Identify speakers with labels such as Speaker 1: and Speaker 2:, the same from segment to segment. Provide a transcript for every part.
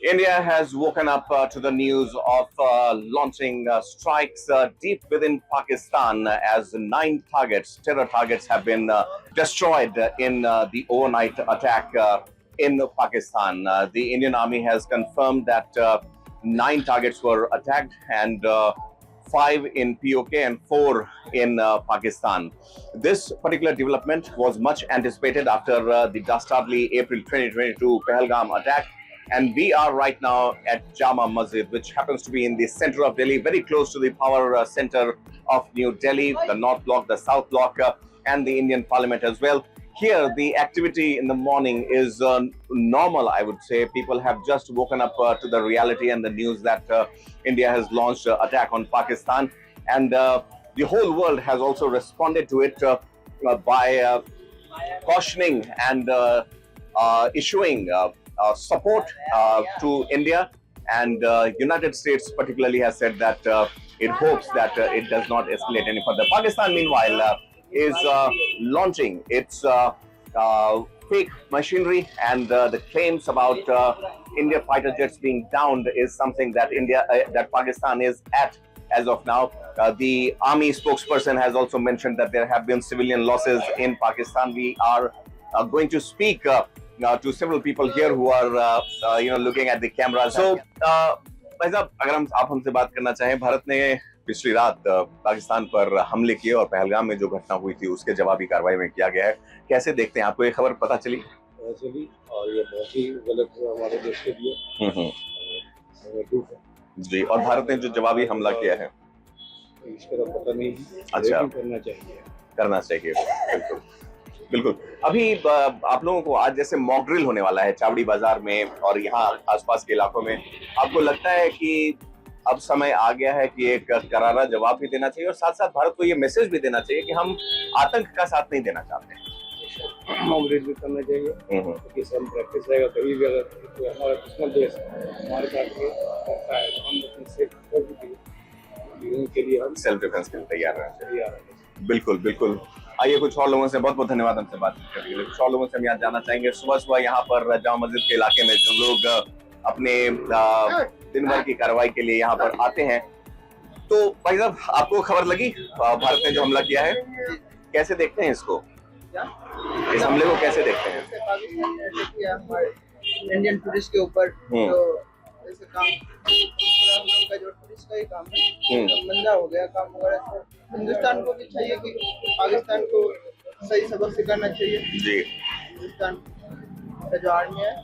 Speaker 1: India has woken up to the news of launching strikes deep within Pakistan as 9 terror targets, have been destroyed in the overnight attack in Pakistan. The Indian Army has confirmed that 9 targets were attacked, and 5 in POK and 4 in Pakistan. This particular development was much anticipated after the dastardly April 2022 Pahalgam attack. And we are right now at Jama Masjid, which happens to be in the center of Delhi, very close to the power center of New Delhi, the North Block, the South Block, and the Indian Parliament as well. Here, the activity in the morning is normal, I would say. People have just woken up to the reality and the news that India has launched an attack on Pakistan. And the whole world has also responded to it by cautioning and issuing support to India. And United States particularly has said that it hopes that it does not escalate any further. Pakistan, meanwhile, is launching its fake machinery, and the claims about India fighter jets being downed is something that that Pakistan is at as of now. The army spokesperson has also mentioned that there have been civilian losses in Pakistan. We are going to speak to several people here who are looking at the camera. So भाई साहब, अगर आप हमसे बात करना चाहें, भारत ने पिछली रात पाकिस्तान पर हमले किए और पहलगाम में जो घटना हुई थी उसके जवाबी कार्रवाई में किया गया है, कैसे देखते हैं? आपको ये खबर पता चली?
Speaker 2: और ये बहुत ही गलत हुआ हमारे देश के लिए।
Speaker 1: जी, और भारत ने जो जवाबी हमला किया है
Speaker 2: इसका तो पता नहीं।
Speaker 1: अच्छा, करना चाहिए बिल्कुल बिल्कुल। अभी आप लोगों को आज जैसे मॉक ड्रिल होने वाला है चावड़ी बाजार में और यहाँ आसपास के इलाकों में, आपको लगता है कि अब समय आ गया है कि एक करारा जवाब भी देना चाहिए और साथ साथ भारत को ये मैसेज भी देना चाहिए कि हम आतंक का साथ नहीं देना चाहते?
Speaker 2: मॉक ड्रिल भी करना चाहिए क्योंकि सब प्रैक्टिस रहेगा, कभी भी अगर हमारा दुश्मन देश हमारे साथ करता है तो हम अपने के लिए हम
Speaker 1: सेल्फ डिफेंस के लिए तैयार रहना चाहिए। बिल्कुल बिल्कुल। आइए कुछ और लोगों से, बहुत बहुत धन्यवाद हमसे बात करने के लिए। कुछ और लोगों से हम यहाँ जानना चाहेंगे। सुबह सुबह यहाँ पर जामा मस्जिद के इलाके में जो लोग अपने दिन भर की कार्रवाई के लिए यहाँ पर आते हैं, तो भाई साहब आपको खबर लगी भारत ने जो हमला किया है, कैसे देखते हैं इसको? इस हमले को कैसे देखते हैं?
Speaker 3: इंडियन टूरिस्ट के ऊपर जो ऐसे काम का जो टूरिस्ट का ही काम है, तो मंदा हो गया काम वगैरह। तो हिंदुस्तान को भी चाहिए कि पाकिस्तान को सही सबक सिखाना चाहिए। जी, हिंदुस्तान का जो आर्मी है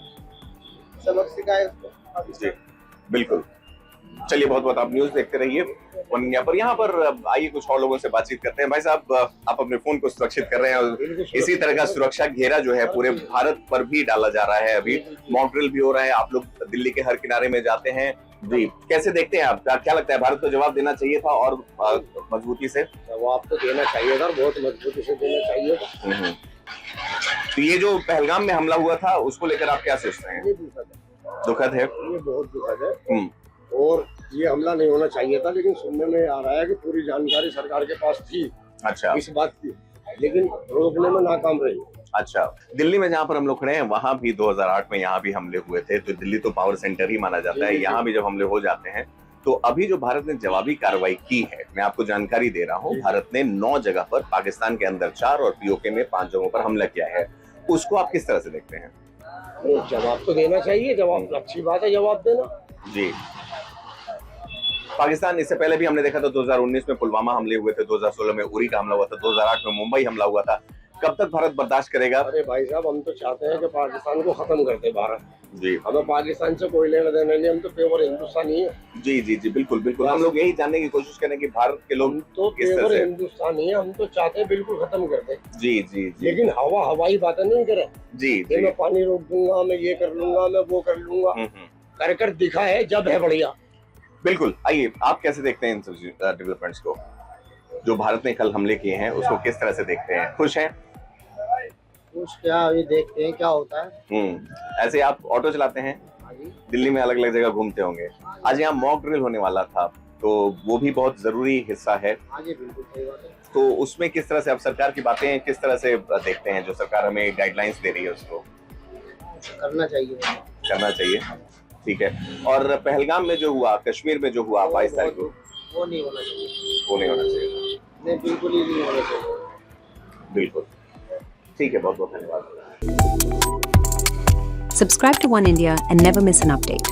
Speaker 3: सबक सिखाए उसको।
Speaker 1: जी बिल्कुल। चलिए, बहुत बहुत आप न्यूज देखते रहिए वन इंडिया पर। यहाँ पर आइए कुछ और लोगों से बातचीत करते हैं। भाई साहब, आप अपने फोन को सुरक्षित कर रहे हैं और इसी तरह का सुरक्षा घेरा जो है पूरे भारत पर भी डाला जा रहा है। अभी मॉक ड्रिल भी हो रहा है, आप लोग दिल्ली के हर किनारे में जाते हैं। जी, कैसे देखते हैं आप? क्या लगता है, भारत को जवाब देना चाहिए था और मजबूती से?
Speaker 2: जवाब तो देना चाहिए था, बहुत मजबूती से देना चाहिए।
Speaker 1: तो ये जो पहलगाम में हमला हुआ था उसको लेकर आप क्या सोचते हैं? दुखद है,
Speaker 2: ये बहुत दुखद है और ये हमला नहीं होना चाहिए था, लेकिन सुनने में आ रहा है कि पूरी जानकारी सरकार के पास थी
Speaker 1: अच्छा
Speaker 2: इस बात की, लेकिन रोकने में नाकाम रही।
Speaker 1: अच्छा, दिल्ली में जहाँ पर हम लोग खड़े हैं वहां भी 2008 में यहाँ भी हमले हुए थे, तो दिल्ली तो पावर सेंटर ही माना जाता है, यहाँ भी जब हमले हो जाते हैं तो अभी जो भारत ने जवाबी कार्रवाई की है, मैं आपको जानकारी दे रहा हूँ, भारत ने 9 जगह पर, पाकिस्तान के अंदर 4 और पीओके में 5 जगहों पर हमला किया है। उसको आप किस तरह से देखते हैं?
Speaker 2: जवाब तो देना चाहिए, जवाब अच्छी बात है जवाब देना।
Speaker 1: जी, पाकिस्तान इससे पहले भी हमने देखा था, 2019 में पुलवामा हमले हुए थे, 2016 में उरी का हमला हुआ था, 2008 में मुंबई हमला हुआ था। कब तक भारत बर्दाश्त करेगा?
Speaker 2: अरे भाई साहब, हम तो चाहते हैं कि पाकिस्तान को खत्म कर दे भारत।
Speaker 1: जी,
Speaker 2: हमें पाकिस्तान से कोई लेना देना नहीं, हम तो पेवर हिंदुस्तानी है।
Speaker 1: जी जी जी बिल्कुल बिल्कुल। हम लोग यही जानने की कोशिश करें कि भारत के लोग
Speaker 2: तो पेवर हिंदुस्तानी है, हम तो चाहते हैं बिल्कुल खत्म कर दे।
Speaker 1: जी जी जी,
Speaker 2: लेकिन हवाई बातें नहीं करे।
Speaker 1: जी,
Speaker 2: मैं पानी रोक दूंगा, मैं ये कर लूंगा, मैं वो कर लूंगा, कर दिखा है जब है बढ़िया।
Speaker 1: बिल्कुल। आइए, आप कैसे देखते हैं इन सब डेवलपमेंट्स को, जो भारत ने कल हमले किए हैं उसको किस तरह से देखते हैं? खुश हैं?
Speaker 3: कुछ क्या, अभी देखते हैं क्या होता है।
Speaker 1: ऐसे आप ऑटो चलाते हैं, दिल्ली में अलग अलग जगह घूमते होंगे, आज यहाँ मॉक ड्रिल होने वाला था, तो वो भी बहुत जरूरी हिस्सा है।
Speaker 3: बिल्कुल सही बात है।
Speaker 1: तो उसमें किस तरह से आप सरकार की बातें किस तरह से देखते हैं, जो सरकार हमें गाइडलाइंस दे रही है उसको?
Speaker 3: करना चाहिए,
Speaker 1: करना चाहिए। ठीक है, और पहलगाम में जो हुआ, कश्मीर में जो हुआ 22 तारीख को,
Speaker 2: वो नहीं होना चाहिए,
Speaker 1: वो नहीं होना चाहिए।
Speaker 2: नहीं बिल्कुल ही नहीं होना चाहिए।
Speaker 1: बिल्कुल ठीक है, बहुत बहुत धन्यवाद।
Speaker 4: Subscribe to One India and never miss an update.